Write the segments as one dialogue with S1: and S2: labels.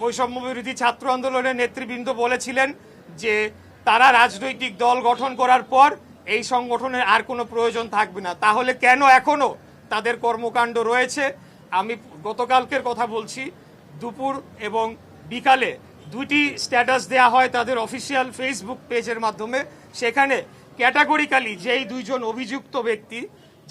S1: বৈষম্য বিরোধী ছাত্র আন্দোলনের নেতৃবৃন্দ বলেছিলেন যে তারা রাজনৈতিক দল গঠন করার পর এই সংগঠনের আর কোনো প্রয়োজন থাকবে না। তাহলে কেন এখনো তাদের কর্মকাণ্ড রয়েছে? আমি গতকালকের কথা বলছি, দুপুর এবং বিকালে দুটি স্ট্যাটাস দেয়া হয় তাদের অফিসিয়াল ফেসবুক পেজের মাধ্যমে। সেখানে ক্যাটাগরিক্যালি যেই দুইজন অভিযুক্ত ব্যক্তি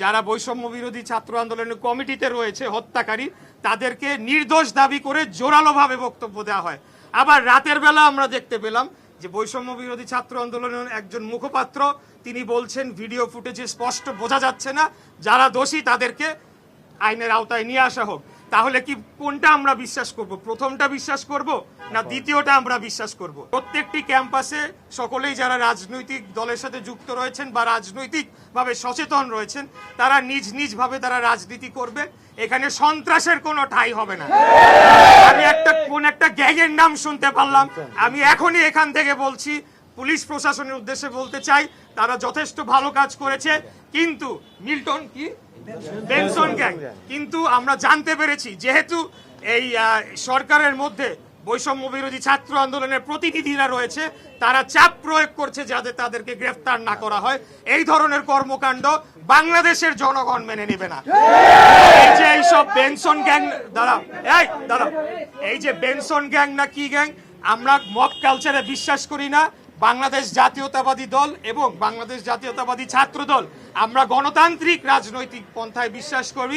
S1: যারা বৈষম্য বিরোধী ছাত্র আন্দোলনের কমিটিতে রয়েছে হত্যাকারী, তাদেরকে নির্দোষ দাবি করে জোরালোভাবে বক্তব্য দেওয়া হয়। আবার রাতের বেলা আমরা দেখতে পেলাম যে বৈষম্য বিরোধী ছাত্র আন্দোলনের একজন মুখপাত্র তিনি বলছেন ভিডিও ফুটেজে স্পষ্ট বোঝা যাচ্ছে না, যারা দোষী তাদেরকে আইনের আওতায় নিয়ে আসা হোক। তাহলে কি কোনটা আমরা বিশ্বাস করব? প্রথমটা বিশ্বাস করব না দ্বিতীয়টা আমরা বিশ্বাস করব? প্রত্যেকটি ক্যাম্পাসে সকলেই যারা রাজনৈতিক দলের সাথে যুক্ত রয়েছেন বা রাজনৈতিকভাবে সচেতন রয়েছেন তারা নিজ নিজ ভাবে তারা রাজনীতি করবে। এখানে সন্ত্রাসের কোনো ঠাঁই হবে না। আমি একটা গ্যাংয়ের নাম শুনতে পারলাম, আমি এখনই এখান থেকে বলছি, পুলিশ প্রশাসনের উদ্দেশ্যে বলতে চাই তারা যথেষ্ট ভালো কাজ করেছে, কিন্তু মিল্টন কি বেনসন গ্যাং, কিন্তু আমরা জানতে পেরেছি যেহেতু এই সরকারের মধ্যে বৈষম্য বিরোধী ছাত্র আন্দোলনের প্রতিনিধিরা রয়েছে, তারা চাপ প্রয়োগ করছে যাতে তাদেরকে গ্রেফতার না করা হয়। এই ধরনের কর্মকাণ্ড বাংলাদেশের জনগণ মেনে নেবে না। এই যে এইসব বেনসন গ্যাং এই যে বেনসন গ্যাং না কি গ্যাং, আমরা মব কালচারে বিশ্বাস করি না। বাংলাদেশ জাতীয়তাবাদী দল এবং বাংলাদেশ জাতীয়তাবাদী ছাত্র দল আমরা গণতান্ত্রিক রাজনৈতিক পন্থায় বিশ্বাস করি।